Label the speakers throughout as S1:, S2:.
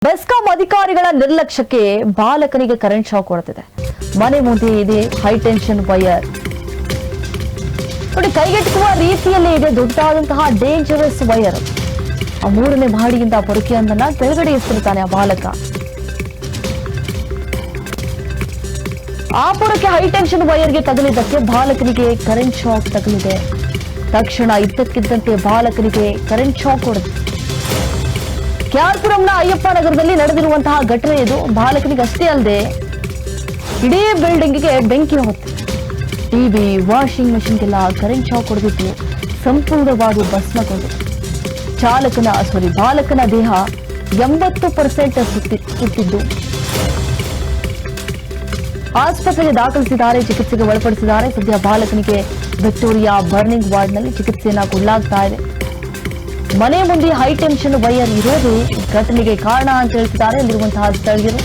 S1: ಬೆಸ್ಕಾಂ ಅಧಿಕಾರಿಗಳ ನಿರ್ಲಕ್ಷ್ಯಕ್ಕೆ ಬಾಲಕನಿಗೆ current shock ಹೊಡೆದಿದೆ. ಮನೆ ಮುಂದೆ ಇದೆ ಹೈ ಟೆನ್ಷನ್ ವೈರ್. ನೋಡಿ, ಕೈಗೆಟುಕುವ ರೀತಿಯಲ್ಲಿ ಇದೆ ದೊಡ್ಡದಾದಂತಹ ಡೇಂಜರಸ್ ವೈರ್. ಆ 3ನೇ ಮಹಡಿಯಿಂದ ಪೊರಕೆಯೊಂದನ್ನ ಕೆಳಗಡೆ ಎಸೆದಿರ್ತಾನೆ ಆ ಬಾಲಕ. ಆ ಪೊರಕೆ ಹೈ ಟೆನ್ಷನ್ ವೈರ್ಗೆ ತಗುಲಿದ್ದಕ್ಕೆ ಬಾಲಕನಿಗೆ ಕರೆಂಟ್ ಶಾಕ್ ತಗುಲಿದೆ. ತಕ್ಷಣ ಇದ್ದಕ್ಕಿದ್ದಂತೆ ಬಾಲಕನಿಗೆ ಕರೆಂಟ್ ಶಾಕ್ ಹೊಡೆದಿದೆ. ಕ್ಯಾರ್ಪುರಂನ ಅಯ್ಯಪ್ಪ ನಗರದಲ್ಲಿ ನಡೆದಿರುವಂತಹ ಘಟನೆ ಇದು. ಬಾಲಕನಿಗೆ ಅಷ್ಟೇ ಅಲ್ಲದೆ ಇಡೀ ಬಿಲ್ಡಿಂಗ್ಗೆ ಬೆಂಕಿ ಹೊತ್ತಿದೆ. ಟಿವಿ, ವಾಷಿಂಗ್ ಮೆಷಿನ್ಗೆಲ್ಲ ಕರೆಂಟ್ ಶಾಕ್ ಹೊಡೆದಿದ್ದು ಸಂಪೂರ್ಣವಾಗಿ ಭಸ್ಮಗೊಂಡಿದೆ. ಬಾಲಕನ ದೇಹ 80% ಸುಟ್ಟಿದ್ದು ಆಸ್ಪತ್ರೆಗೆ ದಾಖಲಿಸಿದ್ದಾರೆ, ಚಿಕಿತ್ಸೆಗೆ ಒಳಪಡಿಸಿದ್ದಾರೆ. ಸದ್ಯ ಬಾಲಕನಿಗೆ ವಿಕ್ಟೋರಿಯಾ ಬರ್ನಿಂಗ್ ವಾರ್ಡ್ನಲ್ಲಿ ಚಿಕಿತ್ಸೆಯನ್ನ ಕೊಡಲಾಗ್ತಾ ಇದೆ. ಮನೆ ಮುಂದೆ ಹೈ ಟೆನ್ಷನ್ ವೈರ್ ಇರೋದು ಘಟನೆಗೆ ಕಾರಣ ಅಂತ ಹೇಳ್ತಿದ್ದಾರೆ ಅಲ್ಲಿರುವಂತಹ ಸ್ಥಳೀಯರು.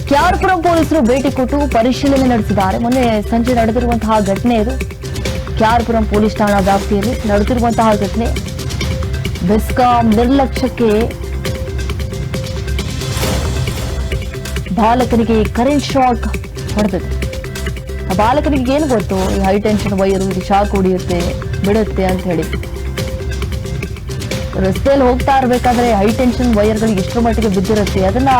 S1: ಕ್ಯಾರ್ಪುರಂ ಪೊಲೀಸರು ಭೇಟಿ ಕೊಟ್ಟು ಪರಿಶೀಲನೆ ನಡೆಸಿದ್ದಾರೆ. ಮೊನ್ನೆ ಸಂಜೆ ನಡೆದಿರುವಂತಹ ಘಟನೆ ಇದು. ಕ್ಯಾರ್ಪುರಂ ಪೊಲೀಸ್ ಠಾಣಾ ವ್ಯಾಪ್ತಿಯಲ್ಲಿ ನಡೆದಿರುವಂತಹ ಘಟನೆ. ಬೆಸ್ಕಾಂ ನಿರ್ಲಕ್ಷ್ಯಕ್ಕೆ ಬಾಲಕನಿಗೆ ಕರೆಂಟ್ ಶಾಕ್ ಹೊಡೆದಿದೆ. ಆ ಬಾಲಕನಿಗೆ ಏನು ಗೊತ್ತು ಈ ಹೈ ಟೆನ್ಷನ್ ವೈರು ಇದು ಶಾಕ್ ಹೊಡೆಯುತ್ತೆ ಬಿಡುತ್ತೆ ಅಂತ ಹೇಳಿ. ರಸ್ತೆಯಲ್ಲಿ ಹೋಗ್ತಾ ಇರ್ಬೇಕಾದ್ರೆ ಹೈ ಟೆನ್ಷನ್ ವೈರ್ಗಳು ಎಷ್ಟರ ಮಟ್ಟಿಗೆ ಬಿದ್ದಿರುತ್ತೆ, ಅದನ್ನ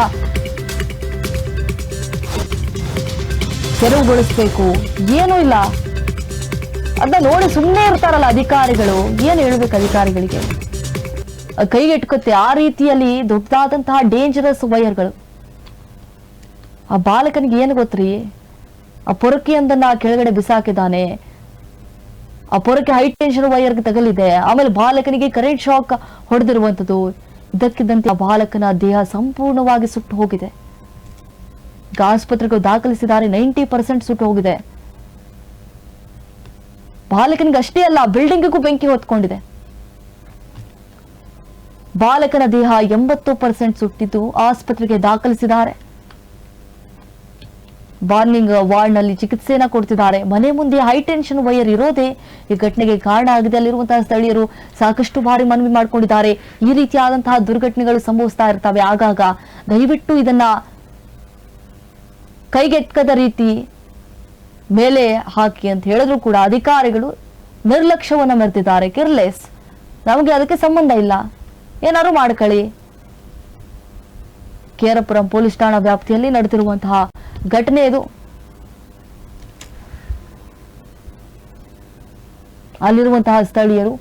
S1: ತೆರವುಗೊಳಿಸ್ಬೇಕು. ಏನೂ ಇಲ್ಲ, ಅದನ್ನ ನೋಡಿ ಸುಮ್ಮನೆ ಇರ್ತಾರಲ್ಲ ಅಧಿಕಾರಿಗಳು. ಏನು ಹೇಳ್ಬೇಕು ಅಧಿಕಾರಿಗಳಿಗೆ? ಕೈಗೆಟುಕುತ್ತೆ ಆ ರೀತಿಯಲ್ಲಿ ದೊಡ್ಡದಾದಂತಹ ಡೇಂಜರಸ್ ವೈರ್ಗಳು. ಆ ಬಾಲಕನಿಗೆ ಏನು ಗೊತ್ತ್ರಿ? ಆ ಪೊರಕೆಯೊಂದನ್ನ ಕೆಳಗಡೆ ಬಿಸಾಕಿದ್ದಾನೆ. ಆ ಪೊರಕೆ ಹೈ ಟೆನ್ಷನ್ ವೈರ್ಗೆ ತಗಲಿದೆ. ಆಮೇಲೆ ಬಾಲಕನಿಗೆ ಕರೆಂಟ್ ಶಾಕ್ ಹೊಡೆದಿರುವಂತದ್ದು. ಇದಕ್ಕಿದ್ದಂತೆ ಆ ಬಾಲಕನ ದೇಹ ಸಂಪೂರ್ಣವಾಗಿ ಸುಟ್ಟು ಹೋಗಿದೆ. ಈಗ ಆಸ್ಪತ್ರೆಗೆ ದಾಖಲಿಸಿದ್ದಾರೆ. 90% ಸುಟ್ಟು ಹೋಗಿದೆ. ಬಾಲಕನಿಗೆ ಅಷ್ಟೇ ಅಲ್ಲ, ಬಿಲ್ಡಿಂಗ್ಗೂ ಬೆಂಕಿ ಹೊತ್ಕೊಂಡಿದೆ. ಬಾಲಕನ ದೇಹ 80% ಸುಟ್ಟಿದ್ದು ಆಸ್ಪತ್ರೆಗೆ ದಾಖಲಿಸಿದ್ದಾರೆ. ಬಾರ್ನಿಂಗ್ ವಾರ್ಡ್ನಲ್ಲಿ ಚಿಕಿತ್ಸೆಯನ್ನ ಕೊಡ್ತಿದ್ದಾರೆ. ಮನೆ ಮುಂದೆ ಹೈ ಟೆನ್ಷನ್ ವೈರ್ ಇರೋದೇ ಈ ಘಟನೆಗೆ ಕಾರಣ ಆಗಿದೆ. ಅಲ್ಲಿರುವಂತಹ ಸ್ಥಳೀಯರು ಸಾಕಷ್ಟು ಬಾರಿ ಮನವಿ ಮಾಡಿಕೊಂಡಿದ್ದಾರೆ. ಈ ರೀತಿಯಾದಂತಹ ದುರ್ಘಟನೆಗಳು ಸಂಭವಿಸ್ತಾ ಇರ್ತವೆ ಆಗಾಗ. ದಯವಿಟ್ಟು ಇದನ್ನ ಕೈಗೆಟಕದ ರೀತಿ ಮೇಲೆ ಹಾಕಿ ಅಂತ ಹೇಳಿದ್ರು ಕೂಡ ಅಧಿಕಾರಿಗಳು ನಿರ್ಲಕ್ಷ್ಯವನ್ನ ಮೆರೆದಿದ್ದಾರೆ. ಕೇರ್ಲೆಸ್, ನಮಗೆ ಅದಕ್ಕೆ ಸಂಬಂಧ ಇಲ್ಲ, ಏನಾದ್ರು ಮಾಡ್ಕೊಳ್ಳಿ. ಕ್ಯಾರ್ಪುರಂ ಪೊಲೀಸ್ ಠಾಣಾ ವ್ಯಾಪ್ತಿಯಲ್ಲಿ ನಡೆದಿರುವಂತಹ ಘಟನೆ ಇದು. ಅಲ್ಲಿರುವಂತಹ ಸ್ಥಳೀಯರು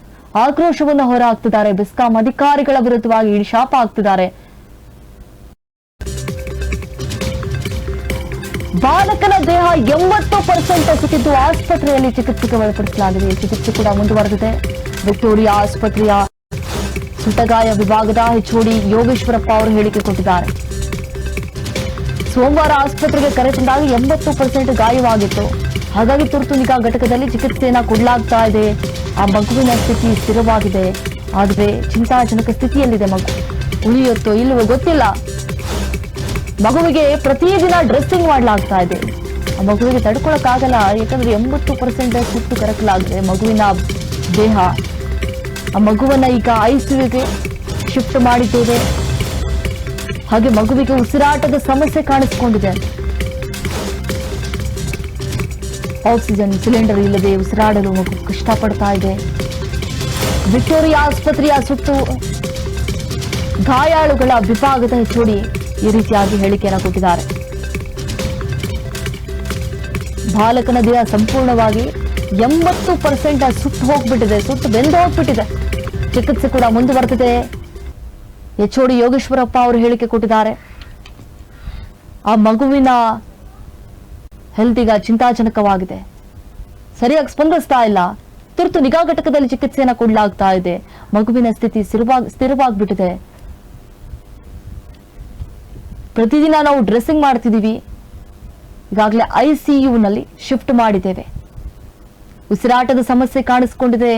S1: ಆಕ್ರೋಶವನ್ನು ಹೊರಹಾಕ್ತಿದ್ದಾರೆ. ಬೆಸ್ಕಾಂ ಅಧಿಕಾರಿಗಳ ವಿರುದ್ಧವಾಗಿ ಇಡೀ ಶಾಪ ಹಾಕ್ತಿದ್ದಾರೆ. ಬಾಲಕನ ದೇಹ 80% ಸುತ್ತಿದ್ದು ಆಸ್ಪತ್ರೆಯಲ್ಲಿ ಚಿಕಿತ್ಸೆಗೆ ಒಳಪಡಿಸಲಾಗಿದೆ. ಚಿಕಿತ್ಸೆ ಕೂಡ ಮುಂದುವರೆದಿದೆ. ವಿಕ್ಟೋರಿಯಾ ಆಸ್ಪತ್ರೆಯ ಸುಟ್ಟಗಾಯ ವಿಭಾಗದ HOD ಯೋಗೇಶ್ವರಪ್ಪ ಅವರು ಹೇಳಿಕೆ ಕೊಟ್ಟಿದ್ದಾರೆ. ಸೋಮವಾರ ಆಸ್ಪತ್ರೆಗೆ ಕರೆ ತಂದಾಗ 80% ಗಾಯವಾಗಿತ್ತು. ಹಾಗಾಗಿ ತುರ್ತು ನಿಗಾ ಘಟಕದಲ್ಲಿ ಚಿಕಿತ್ಸೆಯನ್ನ ಕೊಡಲಾಗ್ತಾ ಇದೆ. ಆ ಮಗುವಿನ ಸ್ಥಿತಿ ಸ್ಥಿರವಾಗಿದೆ, ಆದರೆ ಚಿಂತಾಜನಕ ಸ್ಥಿತಿಯಲ್ಲಿದೆ. ಮಗು ಉಳಿಯುತ್ತೋ ಇಲ್ಲವೋ ಗೊತ್ತಿಲ್ಲ. ಮಗುವಿಗೆ ಪ್ರತಿದಿನ ಡ್ರೆಸ್ಸಿಂಗ್ ಮಾಡಲಾಗ್ತಾ ಇದೆ. ಆ ಮಗುವಿಗೆ ತಡ್ಕೊಳಕ್ಕಾಗಲ್ಲ, ಯಾಕಂದ್ರೆ 80% ಸುಟ್ಟು ಕರಕಲಾಗಿದೆ ಮಗುವಿನ ದೇಹ. ಆ ಮಗುವನ್ನ ಈಗ ICUಗೆ ಶಿಫ್ಟ್ ಮಾಡಿದ್ದೇವೆ. ಹಾಗೆ ಮಗುವಿಗೆ ಉಸಿರಾಟದ ಸಮಸ್ಯೆ ಕಾಣಿಸಿಕೊಂಡಿದೆ. ಆಕ್ಸಿಜನ್ ಸಿಲಿಂಡರ್ ಇಲ್ಲದೆ ಉಸಿರಾಡಲು ಮಗು ಕಷ್ಟಪಡ್ತಾ ಇದೆ. ವಿಕ್ಟೋರಿಯಾ ಆಸ್ಪತ್ರೆಯ ಸುಟ್ಟು ಗಾಯಾಳುಗಳ ವಿಭಾಗದ HOD ಈ ರೀತಿಯಾಗಿ ಹೇಳಿಕೆಯನ್ನು ಕೊಟ್ಟಿದ್ದಾರೆ. ಬಾಲಕನ ದೇಹ ಸಂಪೂರ್ಣವಾಗಿ 80% ಸುಟ್ಟು ಹೋಗ್ಬಿಟ್ಟಿದೆ, ಸುಟ್ಟು ಬೆಂದು ಹೋಗ್ಬಿಟ್ಟಿದೆ. ಚಿಕಿತ್ಸೆ ಕೂಡ ಮುಂದುವರೆದಿದೆ. HOD ಯೋಗೇಶ್ವರಪ್ಪ ಅವರು ಹೇಳಿಕೆ ಕೊಟ್ಟಿದ್ದಾರೆ. ಆ ಮಗುವಿನ ಹೆಲ್ತ್ ಈಗ ಚಿಂತಾಜನಕವಾಗಿದೆ, ಸರಿಯಾಗಿ ಸ್ಪಂದಿಸ್ತಾ ಇಲ್ಲ. ತುರ್ತು ನಿಗಾ ಘಟಕದಲ್ಲಿ ಚಿಕಿತ್ಸೆಯನ್ನ ಕೊಡಲಾಗ್ತಾ ಇದೆ. ಮಗುವಿನ ಸ್ಥಿತಿ ಸ್ಥಿರವಾಗ್ಬಿಟ್ಟಿದೆ. ಪ್ರತಿದಿನ ನಾವು ಡ್ರೆಸ್ಸಿಂಗ್ ಮಾಡ್ತಿದೀವಿ. ಈಗಾಗಲೇ ICUನಲ್ಲಿ ಶಿಫ್ಟ್ ಮಾಡಿದ್ದೇವೆ. ಉಸಿರಾಟದ ಸಮಸ್ಯೆ ಕಾಣಿಸಿಕೊಂಡಿದೆ.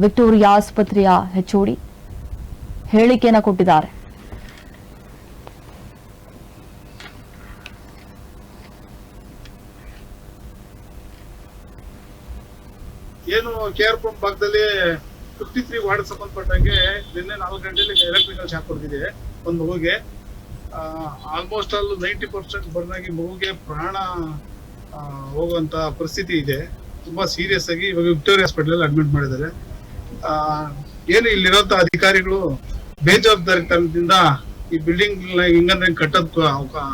S1: ವಿಕ್ಟೋರಿಯಾ ಆಸ್ಪತ್ರೆಯ HOD ಹೇಳಿಕೆಯನ್ನು ಕೊಟ್ಟಿದ್ದಾರೆ.
S2: ಏನು ಕ್ಯಾರ್ಪುರಂ ಭಾಗದಲ್ಲಿ 53 ವಾರ್ಡ್ ಸಂಬಂಧಪಟ್ಟಂಗೆ ನಿನ್ನೆ 4 ಗಂಟೆಯಲ್ಲಿ ಎಲೆಕ್ಟ್ರಿಕಲ್ ಶಾಕ್ ಕೊಡ್ತಿದೆ ಒಂದು ಮಗುಗೆ. ಆಲ್ಮೋಸ್ಟ್ ಆಲ್ 90% ಬರ್ನ್ ಆಗಿ ಮಗುಗೆ ಪ್ರಾಣ ಹೋಗುವಂತ ಪರಿಸ್ಥಿತಿ ಇದೆ. ತುಂಬಾ ಸೀರಿಯಸ್ ಆಗಿ ಇವಾಗ ವಿಕ್ಟೋರಿಯಾ ಹಾಸ್ಪಿಟಲ್ ಅಡ್ಮಿಟ್ ಮಾಡಿದ್ದಾರೆ. ಏನು ಇಲ್ಲಿರೋಂತ ಅಧಿಕಾರಿಗಳು ಬೇಜವಾಬ್ದಾರಿತನದಿಂದ ಈ ಬಿಲ್ಡಿಂಗ್ ಹಿಂಗಂದ್ರೆ ಕಟ್ಟೋದಕ್ಕೂ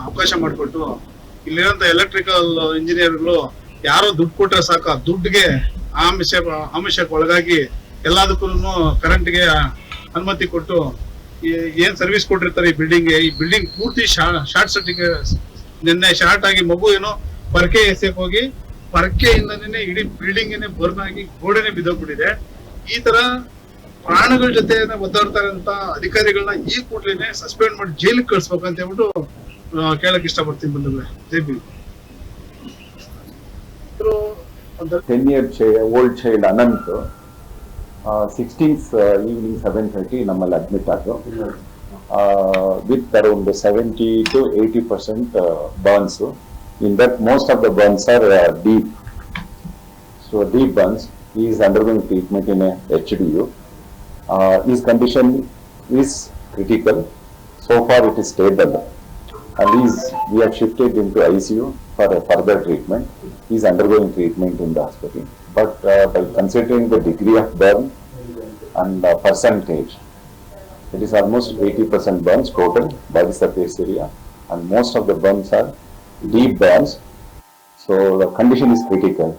S2: ಅವಕಾಶ ಮಾಡಿಕೊಟ್ಟು ಇಲ್ಲಿರೋಂತ ಎಲೆಕ್ಟ್ರಿಕಲ್ ಇಂಜಿನಿಯರ್ಗಳು ಯಾರೋ ದುಡ್ಡು ಕೊಟ್ರೆ ಸಾಕು, ದುಡ್ಡಿಗೆ ಆಮಿಷಕ್ಕೆ ಒಳಗಾಗಿ ಎಲ್ಲದಕ್ಕೂ ಕರೆಂಟ್ಗೆ ಅನುಮತಿ ಕೊಟ್ಟು ಏನ್ ಸರ್ವಿಸ್ ಕೊಟ್ಟಿರ್ತಾರೆ ಈ ಬಿಲ್ಡಿಂಗ್ ಪೂರ್ತಿ ಶಾರ್ಟ್ ಸರ್ಕ್ಯೂಟ್ ನಿನ್ನೆ ಶಾರ್ಟ್ ಆಗಿ ಮಗು ಏನೋ ಪರಕೆ ಎಸೆಕ್ ಹೋಗಿ ಪರಕೆಯಿಂದನೇ ಇಡೀ ಬಿಲ್ಡಿಂಗ್ ಬರ್ನ್ ಆಗಿ ಗೋಡೆನೆ ಬಿದ್ದೋಗ್ಬಿಟ್ಟಿದೆ. ಈ ತರ ಪ್ರಾಣಗಳ ಜೊತೆ ಒದ್ದಾಡ್ತಾರಂತ ಅಧಿಕಾರಿಗಳನ್ನ ಈ ಕೂಡಲೇ ಸಸ್ಪೆಂಡ್ ಮಾಡಿ ಜೈಲಿಗೆ ಕಳ್ಸ್ಬೇಕಂತ ಹೇಳ್ಬಿಟ್ಟು ಕೇಳಕ್ ಇಷ್ಟಪಡ್ತೀನಿ ಬಂಧುಗಳೇ. ಜೈ B.
S3: 10-year-old child Anant, 16th evening 7:30 ನಮ್ಮಲ್ಲಿ ಅಡ್ಮಿಟ್ ಆದ್ರು with around 70 to 80% burns. In that most of the burns are deep. So deep burns. He is undergoing treatment in a HDU. His condition is critical. So far it is stable. And we have shifted into ICU for a further treatment. He is undergoing treatment in the hospital. But by considering the degree of burn and percentage, it is almost 80% burns total body surface area, and most of the burns are deep burns. So the condition is critical.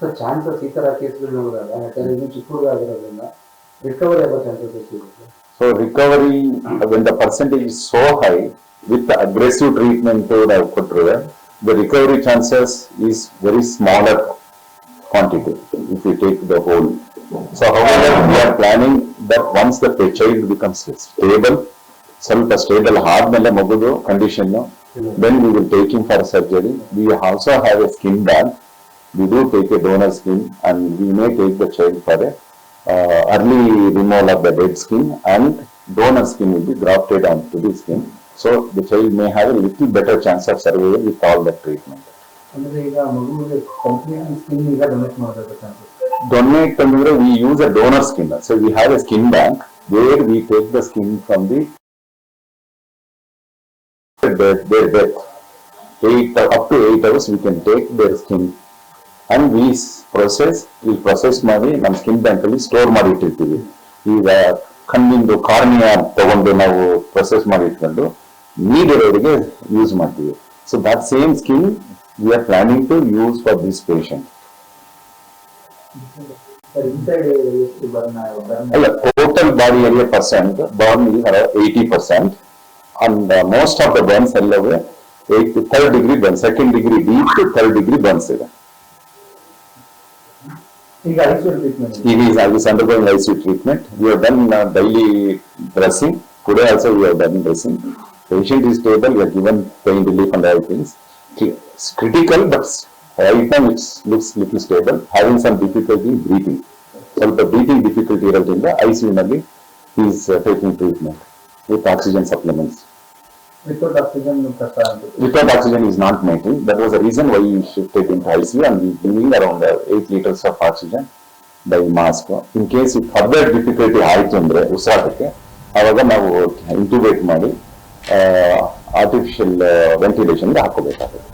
S4: So chances ಈ ತರ ಕೇಸ್ಗಳು ನೋಡಿದಾಗ ಯಾಕಂದ್ರೆ ಇದು ಚಿಕ್ಕ ಹುಡುಗ ಆಗಿರೋದ್ರಿಂದ recovery ಆಗೋ ಚಾನ್ಸಸ್ ಎಷ್ಟಿರುತ್ತೆ?
S3: So recovery, when the percentage is so high, with the aggressive treatment the recovery chances is very smaller quantity if you take the whole. So however, we are planning that once the child becomes stable, ಸ್ವಲ್ಪ stable ಆದ್ಮೇಲೆ ಮಗುದು condition, then we will take him for surgery. We also have a skin bank. We do take a donor skin and we may take the child for a early removal of the dead skin, and donor skin will be grafted onto the skin. So the child may have a little better chance of survival with all that treatment.
S4: ಅಂದ್ರೆ ಈಗ ಮಗುವಿಗೆ complete skin ಈಗ donate ಮಾಡಬೇಕು chances?
S3: Donate ಅಂದ್ರೆ we use a donor skin. So we have a skin bank where we take the skin from the their death. Up to 8 hours we can take their skin. And we process ಮಾಡಿ ನಮ್ಮ skin bank ಅಲ್ಲಿ store ಮಾಡಿ ಇಟ್ಟಿರ್ತೀವಿ. ಈಗ ಕಣ್ಣಿಂದು cornea ತಗೊಂಡು ನಾವು process ಮಾಡಿ ಇಟ್ಕೊಂಡು ನೀಡ್ ಇರೋರಿಗೆ ಯೂಸ್ ಮಾಡ್ತೀವಿ. So that same skin we are planning to use for this patient. ಅಲ್ಲ, total body area percent burn is around 80%, and most of the burns ಎಲ್ಲವೇ 3rd degree burn, 2nd degree deep to 3rd degree burns ಇದೆ.
S4: ಈಗ ICU treatment.
S3: He is undergoing ICU treatment. We have done daily dressing. Today also we have done dressing. Patient is stable. We have given pain relief and all things. It's critical, but right now it looks little stable. Having some difficulty in breathing. So the breathing difficulty iroದಿಂದ ICU ನಲ್ಲಿ he is taking treatment with oxygen supplements.
S4: Without oxygen ಕಷ್ಟ ಆಗುತ್ತೆ.
S3: Without oxygen is not making. That was the reason why we shifted into ICU, and we giving around 8 liters of oxygen by mask. In case if further difficulty ಆಯ್ತು ಅಂದ್ರೆ ಉಸಿರಾಟಕ್ಕೆ, ಆವಾಗ ನಾವು ಇಂಟ್ಯೂಬೇಟ್ ಮಾಡಿ artificial ವೆಂಟಿಲೇಷನ್ಗೆ ಹಾಕೋಬೇಕಾಗುತ್ತೆ.